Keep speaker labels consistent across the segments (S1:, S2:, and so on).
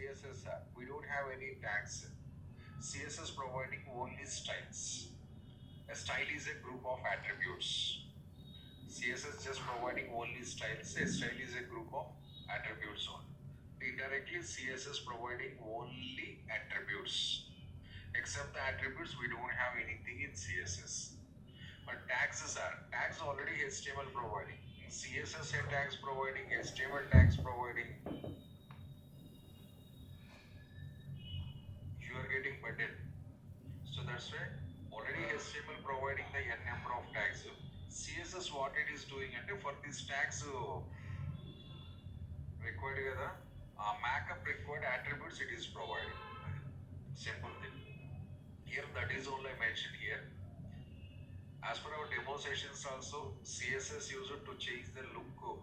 S1: CSS, we don't have any tags. CSS providing only styles. A style is a group of attributes. CSS just providing only styles. A style is a group of attributes only. Indirectly, CSS providing only attributes. Except the attributes, we don't have anything in CSS. But tags already HTML providing. CSS tags providing, HTML tags providing. You are getting button. So that's why already HTML providing the n number of tags. CSS what it is doing and for these tags required markup required attributes it is providing. Simple thing. Here that is only mentioned here. As per our demo sessions also, CSS used to change the look,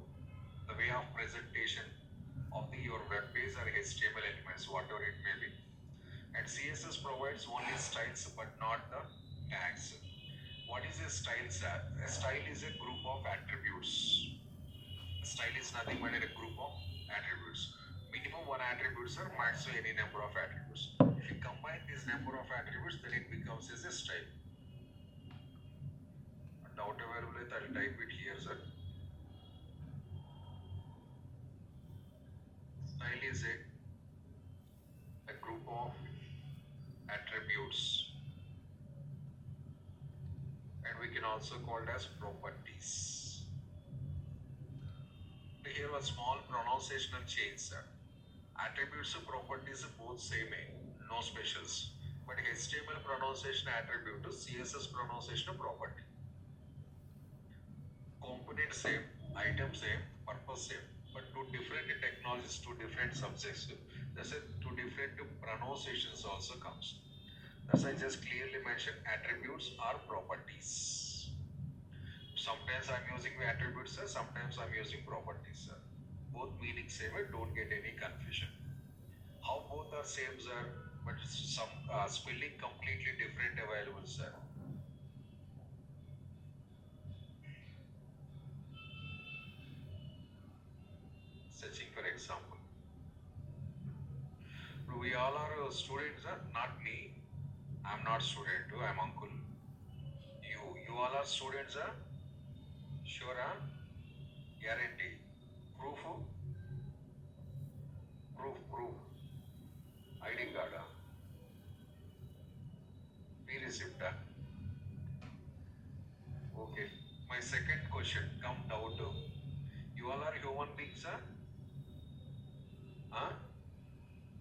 S1: the way of presentation of your web page or HTML elements, whatever it may be. And CSS provides only styles but not the tags. What is a style? A style is a group of attributes. A style is nothing but a group of attributes. Minimum one attributes or maximum any number of attributes. If you combine this number of attributes, then it becomes as a style. Doubt available, I'll type it here, sir. Style is a group of attributes, and we can also call it as properties. Here a small pronunciational change, sir. Attributes and properties both same, no specials. But HTML pronunciation attribute to CSS pronunciation property. Component same, item same, purpose same, but two different technologies, two different subjects. That's why two different pronunciations also comes. That's why I just clearly mentioned attributes are properties. Sometimes I'm using the attributes, sir. Sometimes I'm using properties, sir. Both meaning same, don't get any confusion. How both are same, sir, but some spelling completely different available, sir. Searching for example. We all are students, sir. Not me. I'm not student too. I'm uncle. You all are students, sir. Sure, huh? Guarantee. Proof. ID card. Receipt. Okay. My second question come down to you all are human beings, sir? Huh?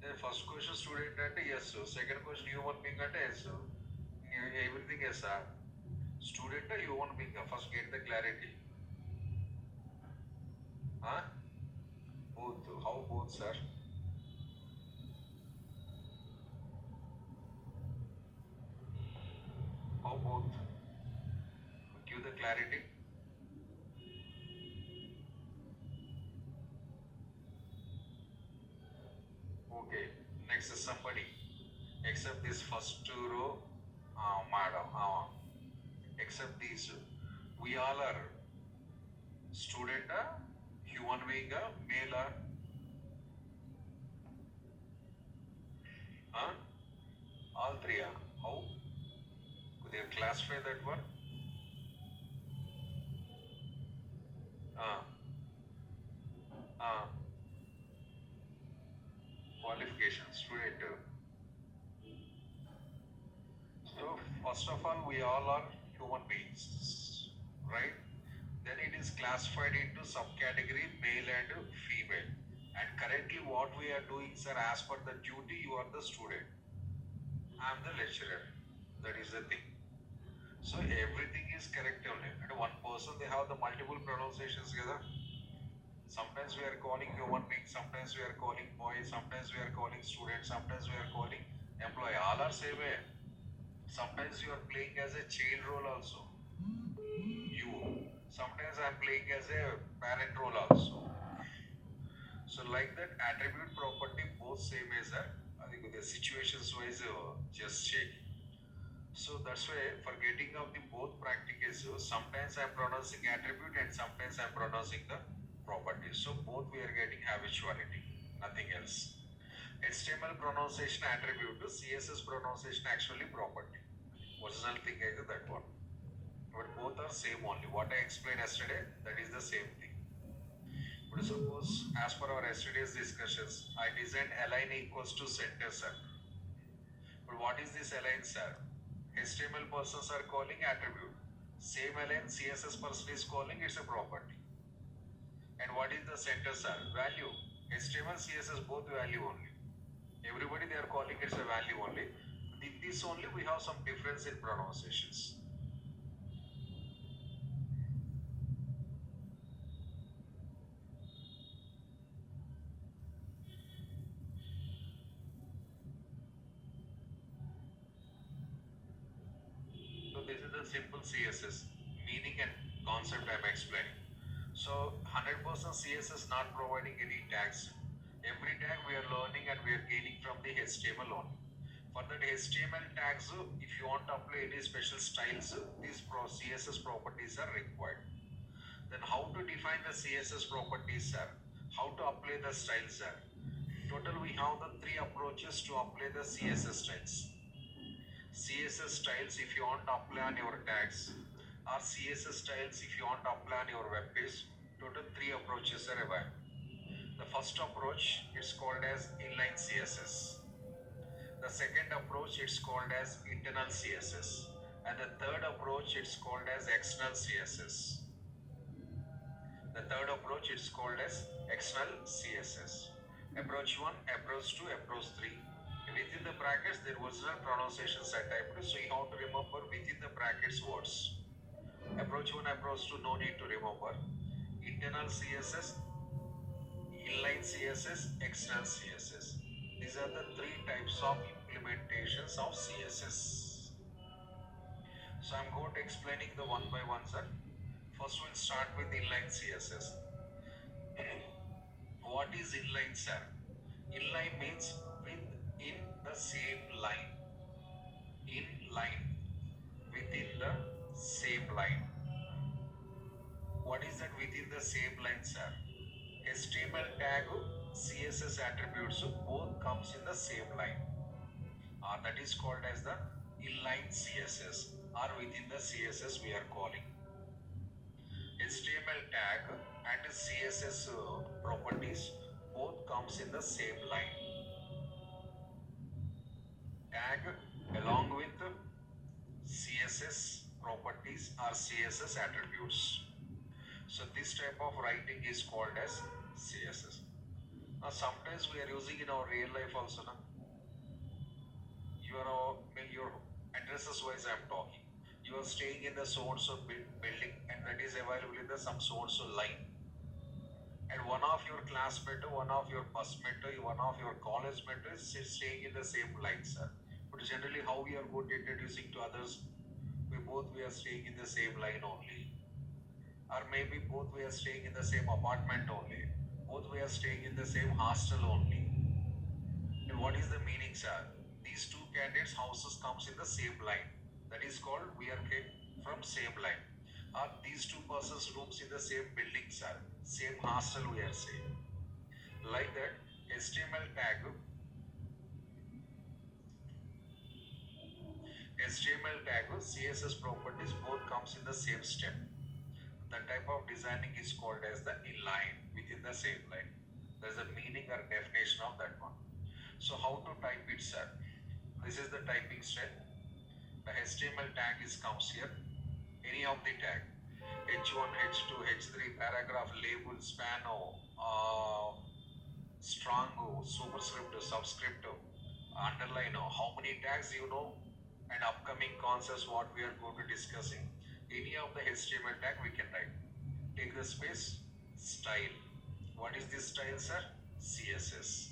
S1: The first question student at yes, sir. Second question human being at yes, sir. Everything yes, sir. Student or human being, first get the clarity. Huh? Both. How both, sir? How both? Give the clarity. Okay. Next is somebody. Except this first row, madam. Except these, we all are student, human being, male, all three. How? Could you classify that one? Qualification, student. So first of all, we all are human beings, right? Then it is classified into subcategory male and female. And currently what we are doing, sir, as per the duty, you are the student. I am the lecturer. That is the thing. So everything is correct only. And one person, they have the multiple pronunciations together. Sometimes we are calling human being, sometimes we are calling boy, sometimes we are calling student, sometimes we are calling employee. All are same way. Sometimes you are playing as a child role also. You. Sometimes I am playing as a parent role also. So like that, attribute property both same as I think the situations wise just check. So that's why for getting of the both practices, sometimes I'm pronouncing attribute and sometimes I'm pronouncing the property. So both we are getting habituality, nothing else. HTML pronunciation attribute to CSS pronunciation actually property. Original thing is that one. But both are same only. What I explained yesterday, that is the same thing. But suppose as per our yesterday's discussions, I designed align equals to center circle. But what is this align, sir? HTML persons are calling attribute. Same align CSS person is calling it's a property. And what is the center, sir? Value. HTML, CSS both value only. Everybody they are calling it's a value only. In this only we have some difference in pronunciations. So this is the simple CSS meaning and concept I am explaining. So 100% CSS not providing any tags. Every tag we are learning and we are gaining from the HTML only. For that HTML tags, if you want to apply any special styles, these CSS properties are required. Then how to define the CSS properties, sir? How to apply the styles, sir? Total we have the three approaches to apply the CSS styles. CSS styles if you want to apply on your tags, or CSS styles if you want to apply on your web page. Total three approaches are available. The first approach is called as inline CSS. The second approach it's called as internal CSS. And the third approach it's called as external CSS. The third approach is called as external CSS. Approach 1, approach 2, approach 3. Within the brackets, there was no pronunciations are typed, so you have to remember within the brackets words. Approach 1, approach 2, no need to remember. Internal CSS, inline CSS, external CSS. These are the three types of implementations of CSS. So I'm going to explaining the one by one, sir. First we'll start with inline CSS. What is inline, sir? Inline means within the same line. In line. Within the same line. What is that within the same line, sir? HTML tag, CSS attributes both comes in the same line. That is called as the inline CSS or within the CSS we are calling. HTML tag and CSS properties both comes in the same line. Tag along with CSS properties or CSS attributes. So this type of writing is called as CSS. Now sometimes we are using in our real life also. Na? Your addresses wise I am talking. You are staying in the so-and-so building and that is available in the some so-and-so line. And one of your classmate, one of your busmate, one of your college mate is staying in the same line, sir. But generally how we are good introducing to others, we are staying in the same line only. Or maybe both we are staying in the same apartment only. Both we are staying in the same hostel only. And what is the meaning, sir? These two candidates' houses comes in the same line. That is called we are came from same line. Or these two persons rooms in the same building, sir. Same hostel we are saying. Like that, HTML tag, CSS properties both comes in the same step. That type of designing is called as the inline within the same line. There is a meaning or definition of that one. So how to type it, sir? This is the typing step. The HTML tag comes here. Any of the tag. H1, H2, H3, paragraph, label, span, strong, superscript, subscript, underline, how many tags you know, and upcoming concepts what we are going to discussing. Any of the HTML tag we can write. Take the space, style. What is this style, sir? CSS.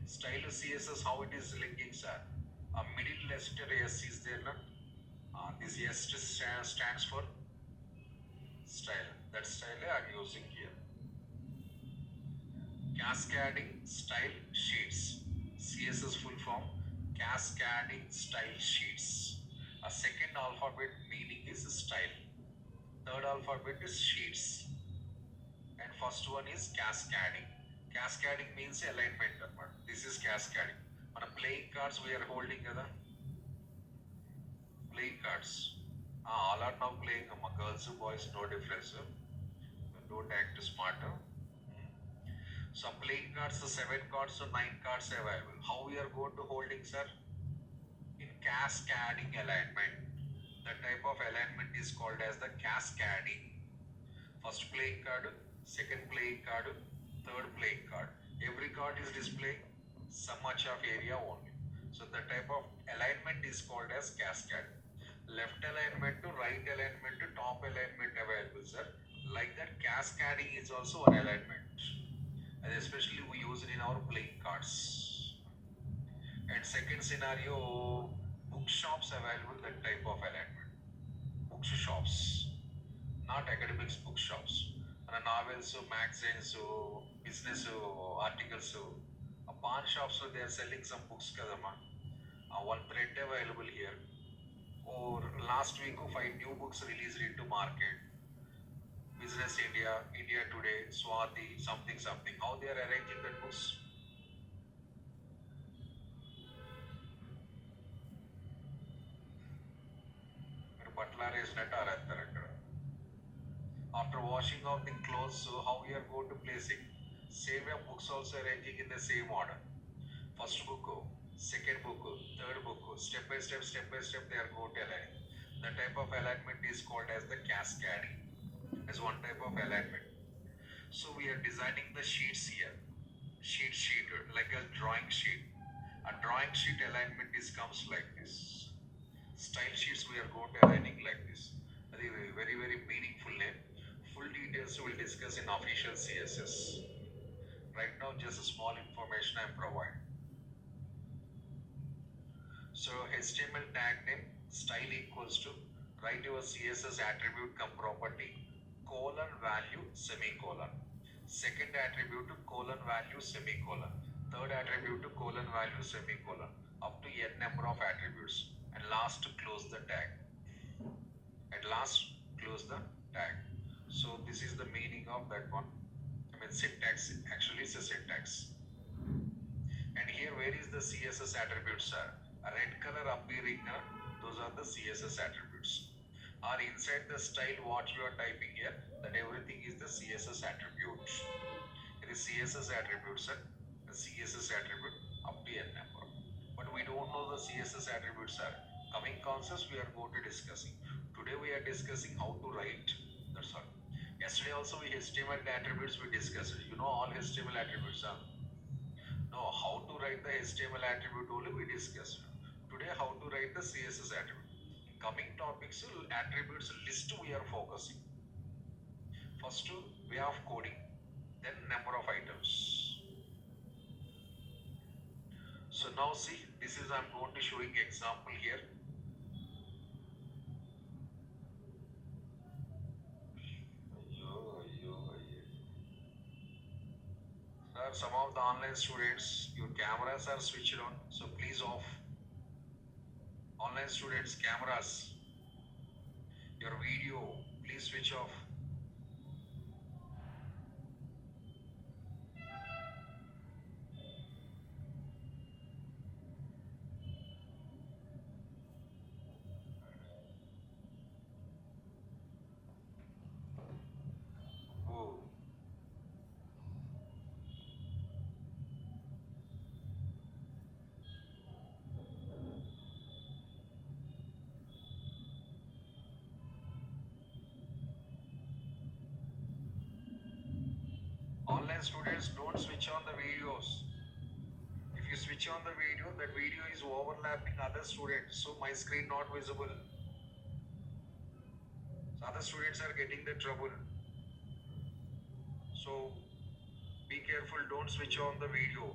S1: Style CSS, how it is linking, sir? A middle letter S is there, no? This S stands for style. That style I am using here. Cascading style sheets. CSS full form, cascading style sheets. A second alphabet meaning is style. Third alphabet is sheets. And first one is cascading. Cascading means alignment. This This is cascading. మన playing cards we are holding కదా, playing cards. All are now playing. Girls, boys, no difference. Don't act smarter. So playing cards, the 7 cards, so 9 cards available. How we are going to holding, sir? In cascading alignment. The type of alignment is called as the cascading. First playing card, second playing card, third playing card. Every card is displaying some much of area only. So the type of alignment is called as cascade. Left alignment to right alignment to top alignment available, sir. Like that, cascading is also an alignment. And especially we use it in our playing cards. And second scenario, bookshops available, that type of alignment. Bookshops, not academics bookshops. Novels, magazines, business articles, pawn shops, they are selling some books kadama. One thread available here. Or last week 5 new books released into market. Business India, India Today, Swati, something. How they are arranging the books? Butler is not after washing of the clothes, so how we are going to place it? Same way, books also arranging in the same order. First book, second book, third book, step by step, they are going to align. The type of alignment is called as the cascading, as one type of alignment. So we are designing the sheets here. Sheet, like a drawing sheet. A drawing sheet alignment comes like this. Style sheets we are going to aligning like this. Very, very meaningful name. Full details we will discuss in official CSS. Right now, just a small information I am providing. So HTML tag name style equals to write your CSS attribute come property colon value semicolon. Second attribute to colon value semicolon. Third attribute to colon value semicolon. Up to n number of attributes. And last to close the tag. At last close the tag. So this is the meaning of that one. I mean syntax. Actually it's a syntax. And here where is the CSS attributes are? A red color appearing, those are the CSS attributes. Or inside the style what you are typing here, that everything is the CSS attribute. It is CSS attributes, the CSS attribute up to n number. But we don't know the CSS attributes are. Coming concepts we are going to discussing. Today we are discussing how to write. That's all. Yesterday also we HTML attributes we discussed. You know all HTML attributes are. No, how to write the HTML attribute only we discussed. Today how to write the CSS attribute. In coming topics, attributes list we are focusing. First way of coding, then number of items. So now see, this is I'm going to showing example here. Sir, some of the online students, your cameras are switched on, so please off. Online students, cameras, your video, please switch off. Online students, don't switch on the videos. If you switch on the video, that video is overlapping other students, so my screen not visible. So other students are getting the trouble. So be careful, don't switch on the video.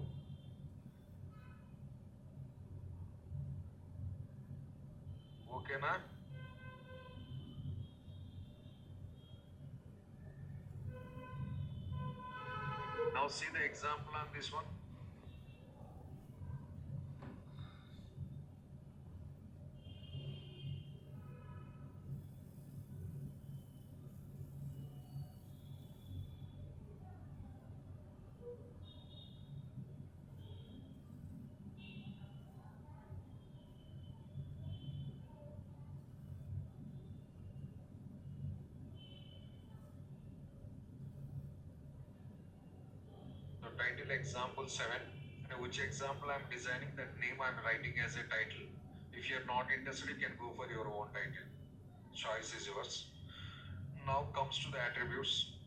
S1: Okay, na? Now see the example on this one. title example 7, and which example I'm designing, that name I'm writing as a title. If you're not interested, you can go for your own title. Choice is yours. Now comes to the attributes.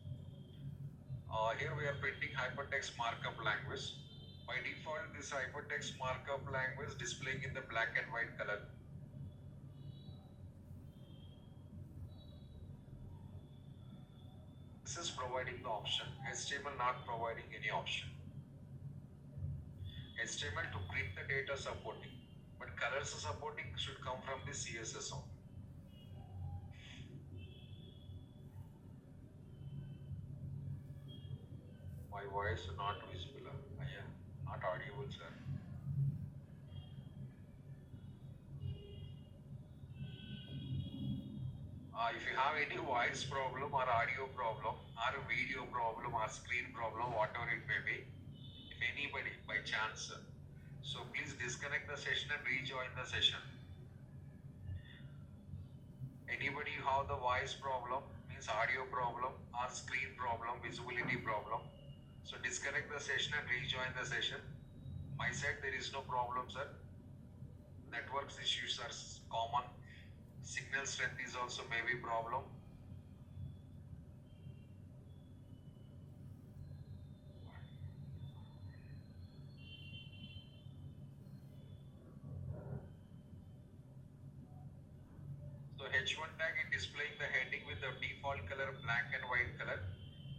S1: Here we are printing hypertext markup language. By default, this hypertext markup language displaying in the black and white color. This is providing the option. HTML not providing any option. HTML to print the data supporting, but colors supporting should come from the CSS only. My voice not visible. Yeah, not audible, sir. If you have any voice problem or audio problem or video problem or screen problem, whatever it may be, if anybody by chance, so please disconnect the session and rejoin the session. Anybody who have the voice problem, means audio problem or screen problem, visibility problem, so disconnect the session and rejoin the session. My side there is no problem, sir. Network issues are common. Signal strength is also maybe problem. So H1 tag is displaying the heading with the default color black and white color,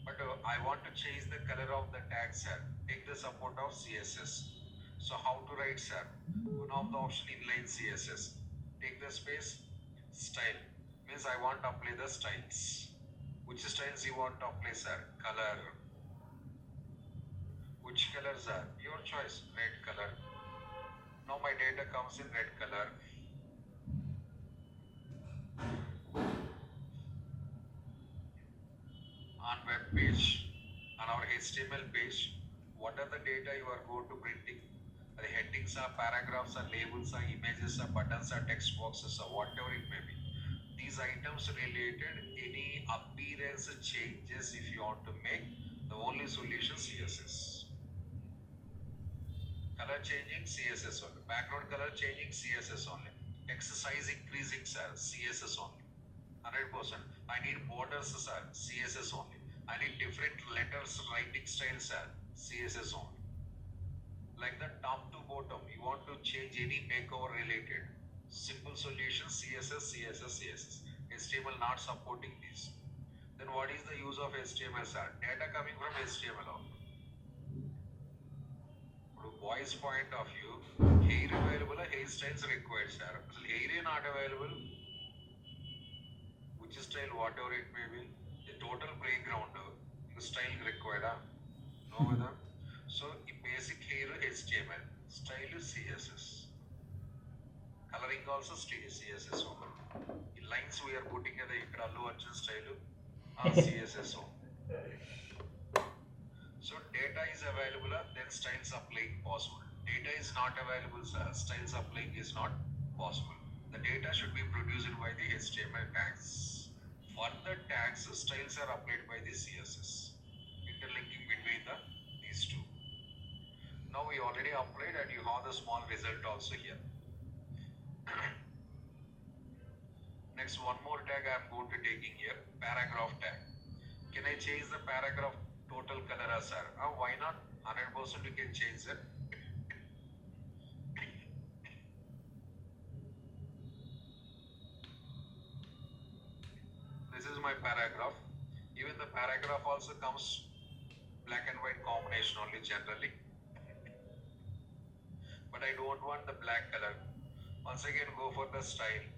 S1: but I want to change the color of the tag, sir. Take the support of CSS. So how to write, sir? One of the option inline CSS. Take the space, style, means I want to apply the styles. Which styles you want to apply, sir? Color. Which colors are? Your choice. Red color. Now my data comes in red color. On web page, on our HTML page, what are the data you are going to printing? The headings are, paragraphs are, labels are, images are, buttons are, text boxes are, whatever it may be. These items related, any appearance changes if you want to make, the only solution CSS. Color changing, CSS only. Background color changing, CSS only. Text size increasing, sir, CSS only. 100%. I need borders, sir, CSS only. I need different letters, writing styles, sir, CSS only. Like the top to bottom, you want to change any makeover related. Simple solution, CSS, CSS, CSS. HTML not supporting this. Then what is the use of HTML, sir? Data coming from HTML only. From voice point of view, hair available, hairstyles required, sir. Hair not available, which style, whatever it may be, the total background, the style required, no whether. So basic hair HTML, style is CSS. Coloring also CSS only. In lines we are putting the Allu Arjun style, CSS only. So data is available, then styles applying possible. Data is not available, sir, styles applying is not possible. The data should be produced by the HTML tags. For the tags, styles are applied by the CSS. Interlinking between these two. Now we already applied and you have the small result also here. Next, one more tag I am going to taking here, paragraph tag. Can I change the paragraph total color, sir? Why not? 100% you can change it. This is my paragraph. Even the paragraph also comes black and white combination only generally. But I don't want the black color. Once again go for the style,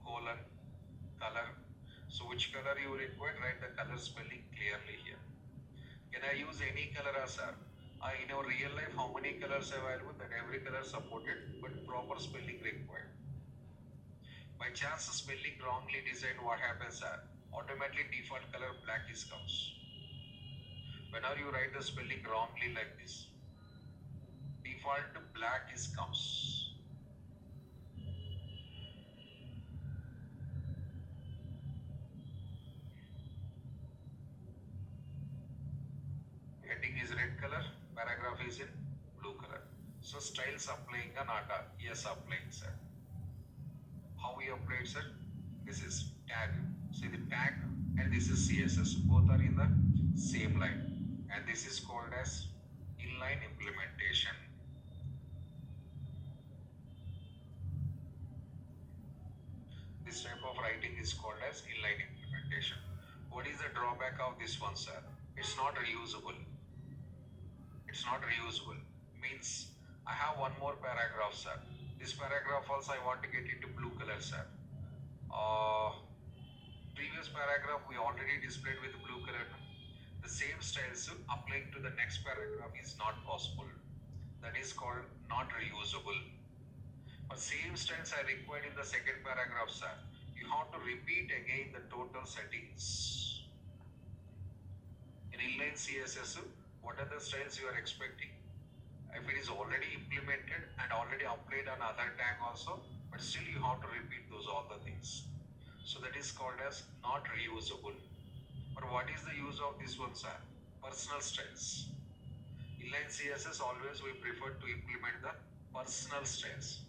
S1: colon, color. So which color you require, write the color spelling clearly here. Can I use any color, sir? In our real life, how many colors available? That every color supported, but proper spelling required. By chance spelling wrongly designed, what happens, sir? Automatically default color black is comes. Whenever you write the spelling wrongly like this, default black is comes. Heading is red color. blue color. So styles applying a not a yes applying, sir. How we apply it, sir? This is tag. See the tag and this is CSS. Both are in the same line, and this is called as inline implementation. This type of writing is called as inline implementation. What is the drawback of this one, sir? It's not reusable. It's not reusable. Means I have one more paragraph, sir. This paragraph also I want to get into blue color, sir. Previous paragraph we already displayed with blue color. The same styles applying to the next paragraph is not possible. That is called not reusable. But same styles are required in the second paragraph, sir. You have to repeat again the total settings. In inline CSS, what are the styles you are expecting? If it is already implemented and already applied on other tag also, but still you have to repeat those all the things. So that is called as not reusable. But what is the use of this one, sir? Personal styles. Inline CSS always we prefer to implement the personal styles.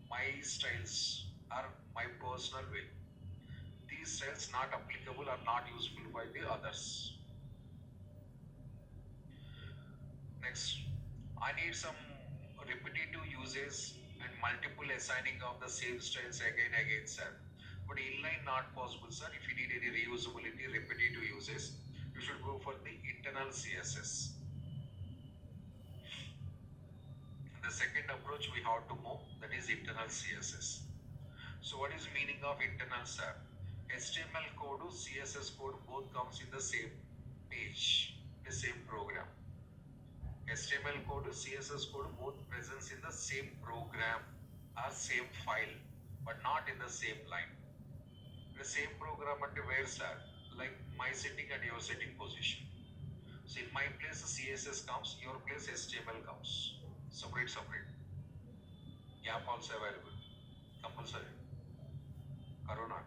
S1: My styles are my personal way. These styles not applicable or not useful by the others. Next, I need some repetitive uses and multiple assigning of the same styles again, sir. But inline not possible, sir. If you need any reusability, repetitive uses, you should go for the internal CSS. The second approach we have to move, that is internal CSS. So what is meaning of internal, sir? HTML code, CSS code both comes in the same page, the same program. HTML code, CSS code both presents in the same program or same file, but not in the same line. The same program at where, sir? Like my setting and your setting position. So in my place CSS comes, your place HTML comes. Separate. Gap also available. Compulsory. Or not.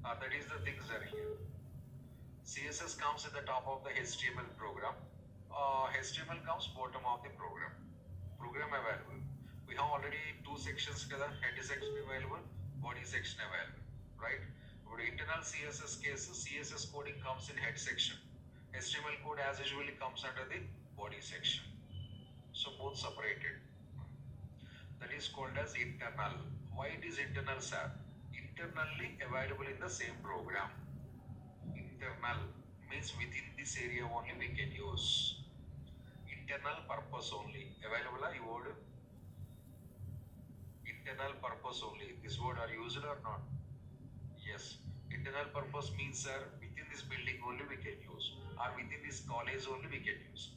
S1: That is the things are here. CSS comes at the top of the HTML program. HTML comes bottom of the program. Program available. We have already two sections together. Head section available, body section available. Right? But internal CSS case, CSS coding comes in head section. HTML code as usually comes under the body section. So both separated. That is called as internal. Why it is internal, sir? Internally available in the same program. Internal means within this area only we can use. Internal purpose only. Available are word? Internal purpose only. This word are used or not? Yes. Internal purpose means, sir, within this building only we can use. Or within this college only we can use.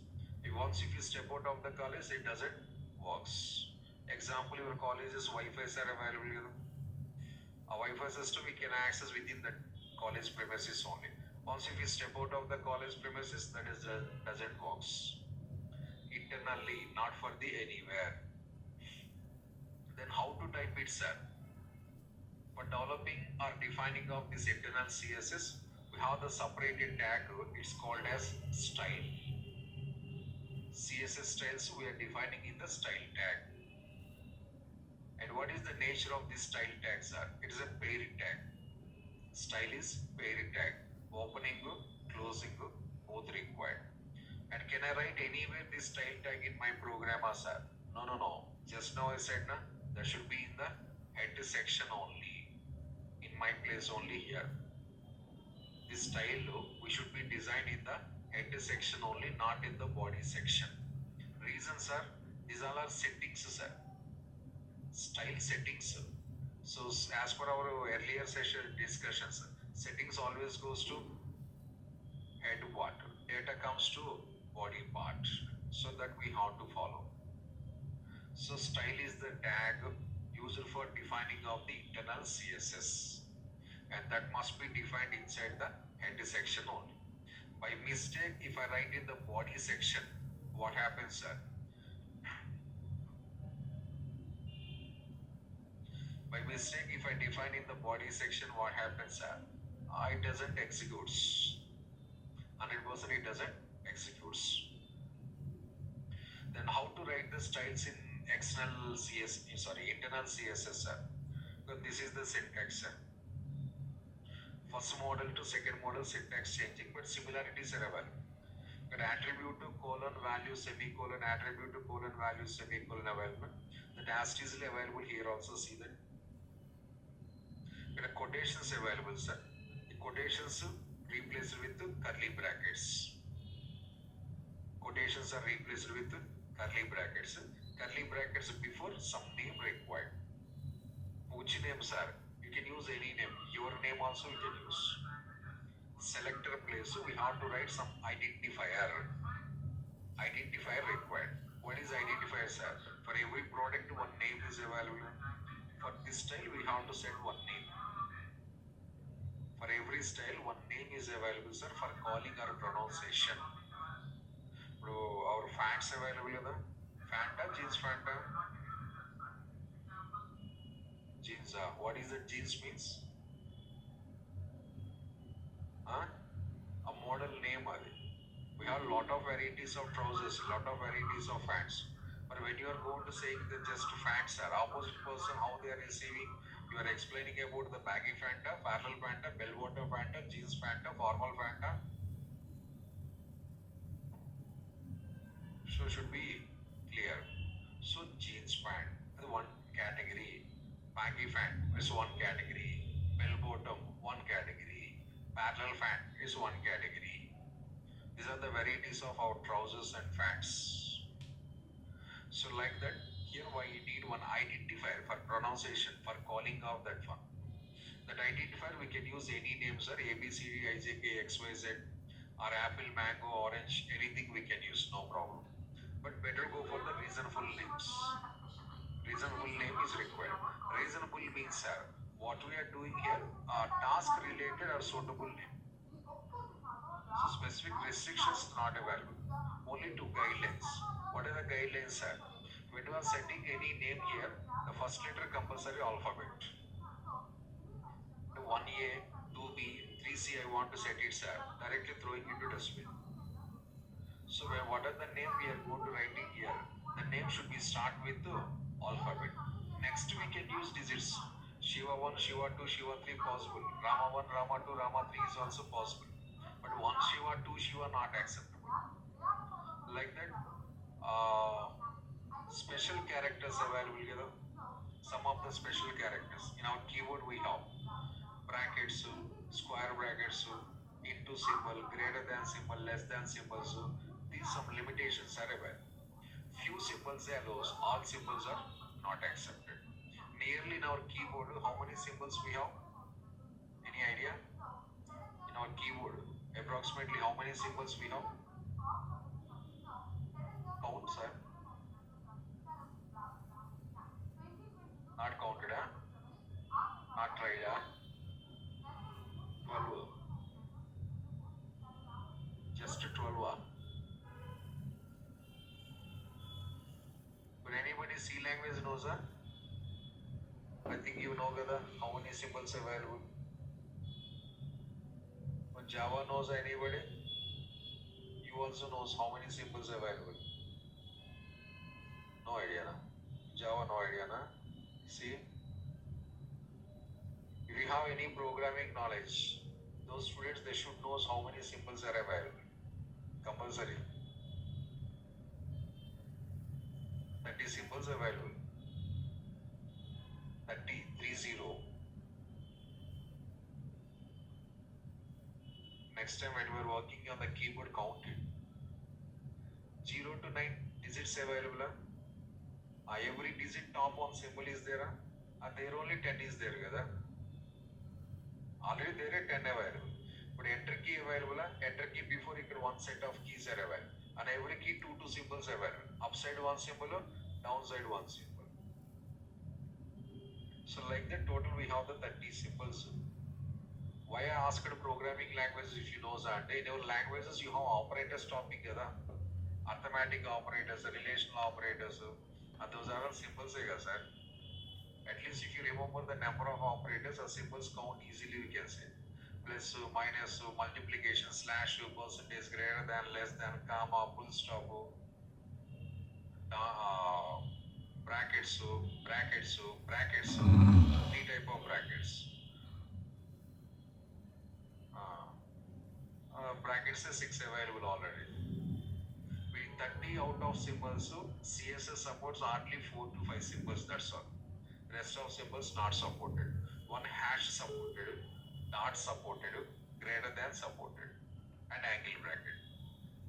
S1: Once if you step out of the college, it doesn't works. Example, your college's Wi-Fi are available. A Wi-Fi system we can access within the college premises only. Once if you step out of the college premises, that is doesn't works. Internally, not for the anywhere. Then how to type it, sir? For developing or defining of this internal CSS, we have the separated tag. It's called as style. CSS styles we are defining in the style tag. And what is the nature of this style tag, sir? It is a paired tag. Style is paired tag. Opening, closing, both required. And can I write anywhere this style tag in my program, sir? No. Just now I said that should be in the head section only. In my place only here. This style we should be designed in the head section only, not in the body section. Reason, sir? These all are settings, sir. Style settings. So as per our earlier session discussions, settings always goes to head part. Data comes to body part. So that we have to follow. So style is the tag used for defining of the internal CSS. And that must be defined inside the head section only. By mistake, if I write in the body section, what happens, sir? By mistake, if I define in the body section, what happens, sir? It doesn't executes. 100% it doesn't executes. how to write the styles in internal CSS, sir. So this is the syntax, sir. First model to second model syntax changing, but similarities are available. But attribute to colon value semicolon, attribute to colon value semicolon available. The dash is available here also, see that. But quotations available, sir. The quotations replaced with curly brackets. Quotations are replaced with curly brackets. Curly brackets before some name required. Which names are? You can use any name. Your name also you can use. Selector place, so we have to write some identifier. Identifier required. What is identifier, sir? For every product, one name is available. For this style, we have to set one name. For every style, one name is available, sir, for calling or pronunciation. So our fonts available, Fanta, jeans Fanta. Jeans, what is that jeans means? A model name. We have a lot of varieties of trousers, lot of varieties of pants. But when you are going to saying that just pants are opposite person, how they are receiving, you are explaining about the baggy Fanta, parallel Fanta, bell bottom Fanta, jeans Fanta, formal Fanta. So should be clear. So jeans pant is one category, baggy pant is one category, bell bottom one category, parallel pant is one category. These are the varieties of our trousers and pants. So like that, here we need one identifier for pronunciation, for calling out that one. That identifier we can use any names, or A, B, C, D, I, J, K, X, Y, Z, or apple, mango, orange, anything we can use, no problem. But better go for the reasonable names. Reasonable name is required. Reasonable means, sir, what we are doing here, task related or suitable name. So specific restrictions not available. Only two guidelines. What are the guidelines, sir? When you are setting any name here, the first letter compulsory alphabet. The 1A, 2B, 3C I want to set it, sir. Directly throwing into dustbin. So what are the name we are going to write in here? The name should be start with the alphabet. Next we can use digits. Shiva 1, Shiva 2, Shiva 3 possible. Rama 1, Rama 2, Rama 3 is also possible. But 1 Shiva, 2 Shiva not acceptable. Like that, special characters available here. Some of the special characters. In our keyboard we have brackets, square brackets, into symbol, greater than symbol, less than symbols. These some limitations are available. Few symbols are allows, all symbols are not accepted. Nearly in our keyboard, how many symbols we have? Any idea? In our keyboard, approximately how many symbols we have? Count, sir. Not counted, huh? Not tried, huh? 12. Just 12, huh? But anybody C language knows, huh? I think you know how many symbols available. But Java knows anybody? You also knows how many symbols available. No idea, na? Java, no idea, na? See? If you have any programming knowledge, those students, they should know how many symbols are available. Compulsory. 30 symbols available. 30, 30. Next time when we are working on the keyboard, count it. 0 to 9 digits available. Every digit top one symbol is there. There only 10 is there. Already there are 10 available. But enter key available. Enter key before you can one set of keys are available. And every key two symbols available. Upside one symbol, downside one symbol. So like that total we have the 30 symbols. Why I asked programming languages if you know that. In our languages you have operators topic. Arithmetic operators, relational operators. Those are all symbols, sir. At least if you remember the number of operators or symbols count easily, we can say. Plus, minus, multiplication, slash, percentage, greater than, less than, comma, full stop, brackets, three type of brackets. Uh, brackets are six available already. With 30 out of symbols, so CSS supports hardly 4 to 5 symbols, that's all. Rest of symbols not supported. One hash supported, dot supported, greater than supported, and angle bracket.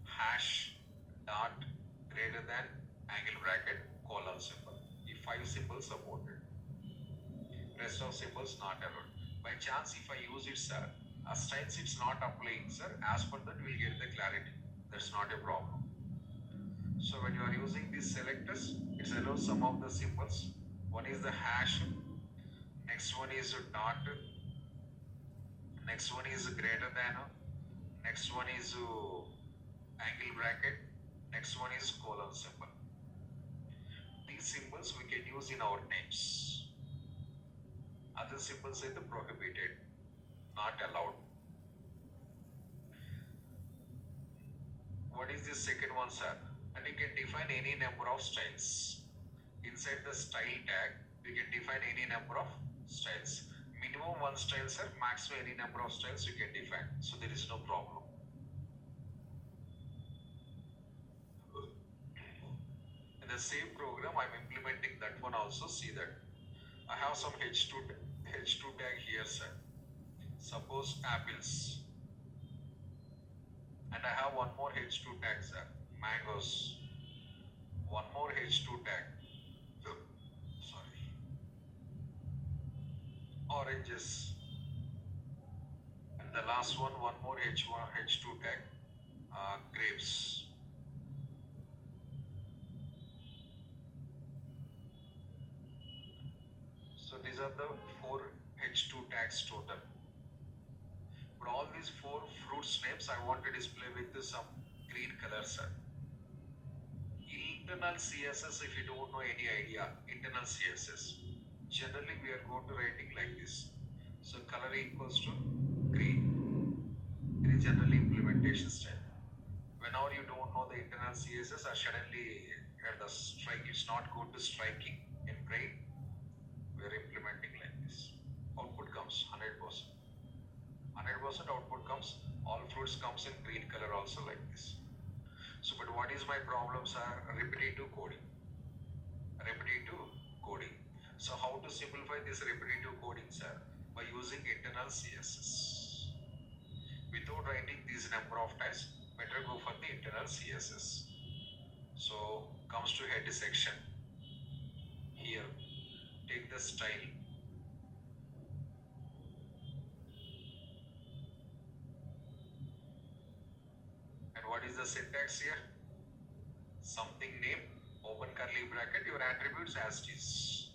S1: Hash, dot, greater than, angle bracket, colon symbol. If 5 symbols supported. Rest of symbols not allowed. By chance, if I use it, sir, styles it's not applying, sir. As per that, we'll get the clarity. That's not a problem. So when you are using these selectors, it allows some of the symbols. One is the hash, next one is a dot, next one is greater than, next one is angle bracket, next one is colon symbol. These symbols we can use in our names. Other symbols are prohibited, not allowed. What is the second one, sir? And you can define any number of styles. Inside the style tag, we can define any number of styles. Minimum one style, sir. Maximum any number of styles you can define. So there is no problem. In the same program, I'm implementing that one also. See that. I have some H2 tag here, sir. Suppose apples. And I have one more H2 tag, sir. Mangoes. One more H2 tag. Sorry. Oranges. And the last one more H2 tag. Grapes. So these are the 4 H2 tags total. But all these 4 fruits names I want to display with some green color, sir. Internal CSS, if you don't know any idea, internal CSS. Generally we are going to writing like this. So color equals to green. It is generally implementation style. Whenever you don't know the internal CSS, suddenly the strike, it's not going to striking in brain. We are implementing like this. Output comes 100%. 100% output comes. All fruits comes in green color also like this. So, but what is my problem, sir? Repetitive coding. Repetitive coding. So, how to simplify this repetitive coding, sir? By using internal CSS. Without writing these number of times, better go for the internal CSS. So, comes to head section. Here, take the style. What is the syntax here? Something name, open curly bracket, your attributes as it is.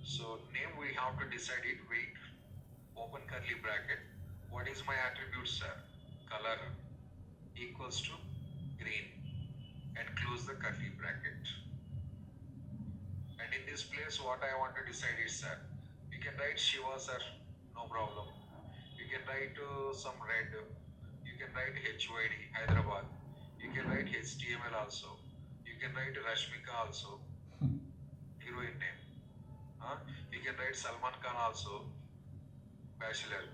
S1: So name we have to decide it, wait, open curly bracket. What is my attribute, sir? Color equals to green and close the curly bracket. And in this place, what I want to decide is, sir, you can write Shiva, sir, no problem. You can write some red. You can write HYD, Hyderabad. You can write HTML also. You can write Rashmika also. Heroine name. You can write Salman Khan also. Bachelor.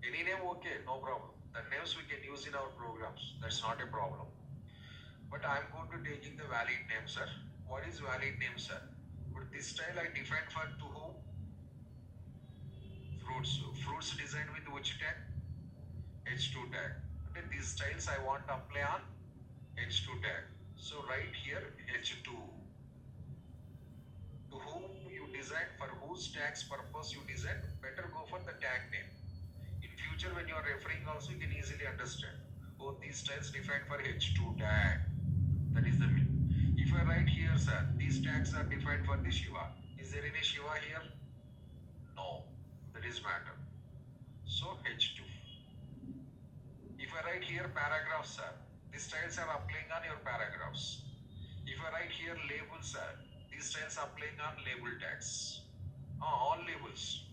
S1: Any name okay, no problem. The names we can use in our programs. That's not a problem. But I'm going to taking the valid name, sir. What is valid name, sir? But this style I defined for to whom? Fruits. Fruits designed with which tag? H2 tag. And these styles I want to apply on H2 tag. So right here H2. To whom you design, for whose tags purpose you design, better go for the tag name. In future when you are referring also you can easily understand. Oh, these styles defined for H2 tag. That is the mean. If I write here, sir, these tags are defined for the Shiva. Is there any Shiva here? No. That is matter. So H2. If I write here paragraphs, sir, these styles are applying on your paragraphs. If I write here labels, sir, these styles are applying on label tags. All labels.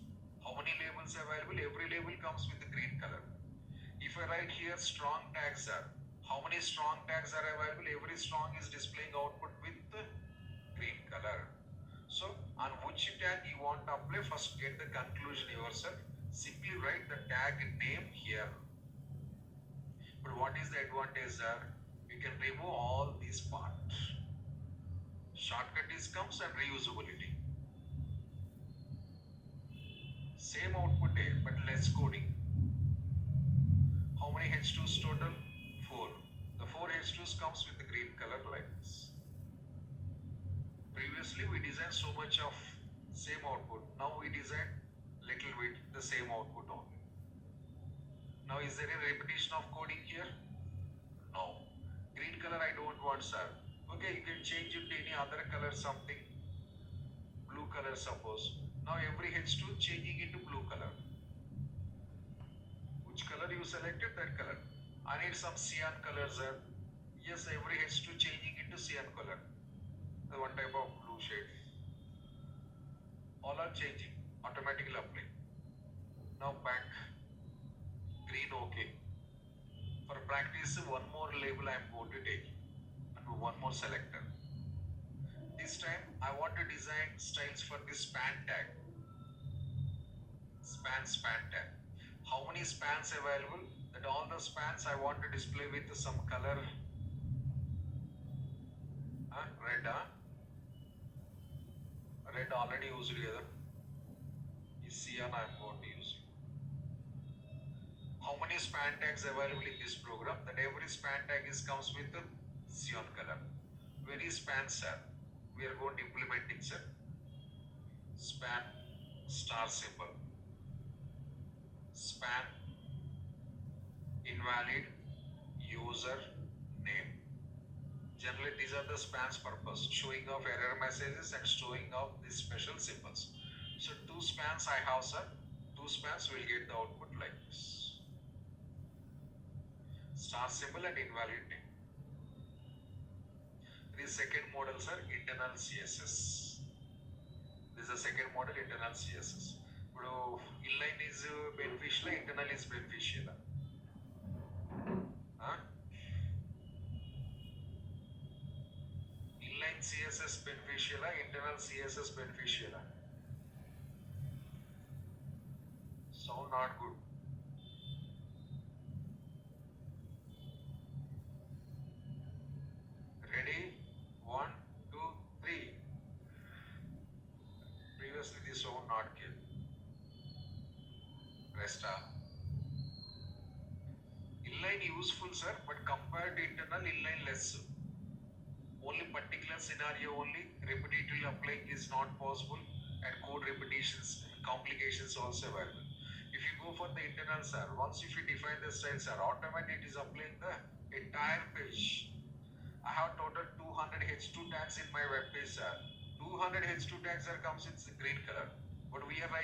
S1: How many labels are available? Every label comes with the green color. If I write here strong tags, sir, how many strong tags are available? Every strong is displaying output with the color. So on which tag you want to apply, first get the conclusion yourself. Simply write the tag name here. But what is the advantage there? You can remove all these parts. Shortcut is comes and reusability. Same output here, but less coding. How many H2s total? 4. The 4 H2s comes with the green color like this. Previously we designed so much of same output. Now we design little bit the same output only. Now is there a repetition of coding here? No. Green color I don't want, sir. Okay, you can change it to any other color, something. Blue color suppose. Now every H2 changing into blue color. Which color you selected? That color. I need some cyan color, sir. Yes, every H2 changing into cyan color. The one type of blue shade. All are changing. Automatically apply. Now back. Green okay. For practice, one more label I am going to take. And one more selector. This time I want to design styles for this span tag. Span tag. How many spans available? That all the spans I want to display with some color. Red. Red already used together. Is cyan I am going to use. How many span tags available in this program? That every span tag comes with the cyan color. Where is span, sir? We are going to implement it, sir. Span star symbol. Span invalid user name. Generally these are the spans purpose, showing of error messages and showing of these special symbols. So 2 spans I have, sir. 2 spans will get the output like this. Star symbol and invalid name. The second model, sir, internal CSS. This is the second model, internal CSS. But inline is beneficial, internal is beneficial. Inline CSS beneficial, internal CSS beneficial. Sound not good. Ready? 1, 2, 3. Previously this sound not good. Restart. Inline useful, sir, but compared to internal, inline less. Only particular scenario only, repetitively applying is not possible, and code repetitions and complications also available. If you go for the internal, sir, once if you define the style, sir, automatically it is applying the entire page. I have total 200 H2 tags in my web page, sir. 200 H2 tags are comes in green color, but we are writing